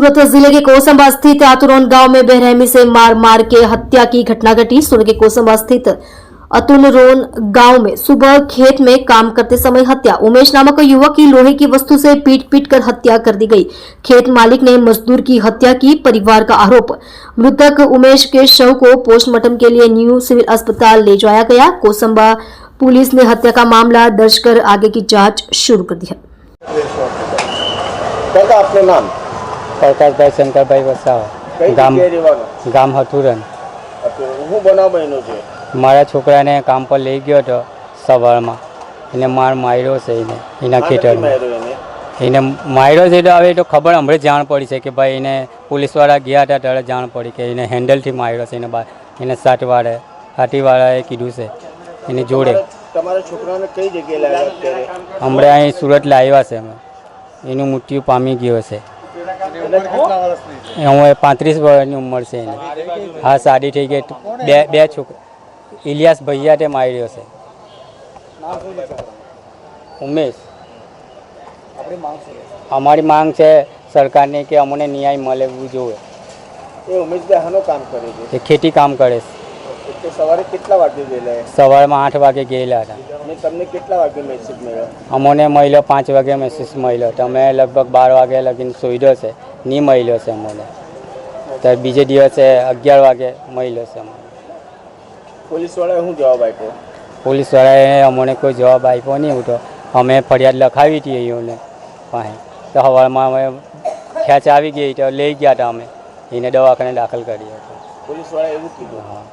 सूरत जिले के कोसंबा स्थित अतुरौन गांव में बेरहमी से मार के हत्या की घटना घटी। सूरत के कोसंबा स्थित अतुरौन गांव में सुबह खेत में काम करते समय हत्या। उमेश नामक युवक की लोहे की वस्तु से पीट कर हत्या कर दी गई। खेत मालिक ने मजदूर की हत्या की। परिवार का आरोप। मृतक उमेश के शव को पोस्टमार्टम के लिए न्यू सिविल अस्पताल ले जाया गया। कोसंबा पुलिस ने हत्या का मामला दर्ज कर आगे की जांच शुरू कर दी है। आपने नाम प्रकाश भाई शंकर भाई वसावा ગામ હતુરન। હું બનાવ બન્યો છે? મારા છોકરાને કામ પર લઈ ગયો હતો સવારમાં, એને માર્યો છે એના ખેતરમાં એને માર્યો છે। તો હવે તો ખબર હમણાં જાણ પડી છે કે ભાઈ એને પોલીસવાળા ગયા હતા ત્યારે જાણ પડી કે એને હેન્ડલથી માર્યો છે। એને હાથીવાળાએ કીધું છે એની જોડે। તમારા છોકરાને કઈ જગ્યાએ લાવ્યા અત્યારે? હમણાં અહીં સુરત લાવ્યા છે। એનું મૃત્યુ પામી ગયો છે। હું 35 વર્ષની ઉંમર છે એની। હા, શાદી થઈ ગઈ। બે છોકરા ઇલિયાસ ભૈયા તે માર્યો છે। ઉમેશ। અમારી માંગ છે સરકારની કે અમને ન્યાય મળે જોઈએ। એ ઉમેશભાઈ હાનો કામ કરે છે? એ ખેતી કામ કરે છે। એટલે સવારે કેટલા વાગે ગયેલા? સવારમાં 8 વાગે ગયેલા હતા। અને તમને કેટલા વાગે મેસેજ મળ્યો? અમને મળ્યો 5 વાગે મેસેજ મળ્યો। તમે લગભગ 12 વાગે લગીને સુઈડો છે, નહીં મળ્યો છે અમને। તો બીજે દિવસે 11 વાગે મળ્યો છે અમને। પોલીસવાળાએ શું જવાબ આપ્યો? પોલીસવાળાએ અમને કોઈ જવાબ આપ્યો નહીં। તો અમે ફરિયાદ લખાવી હતી એઓને પાસે। તો સવારમાં અમે ખેંચ આવી ગઈ તો લઈ ગયા હતા અમે એને દવાખાને દાખલ કરી હતો। પોલીસવાળાએ એવું કીધું? હા।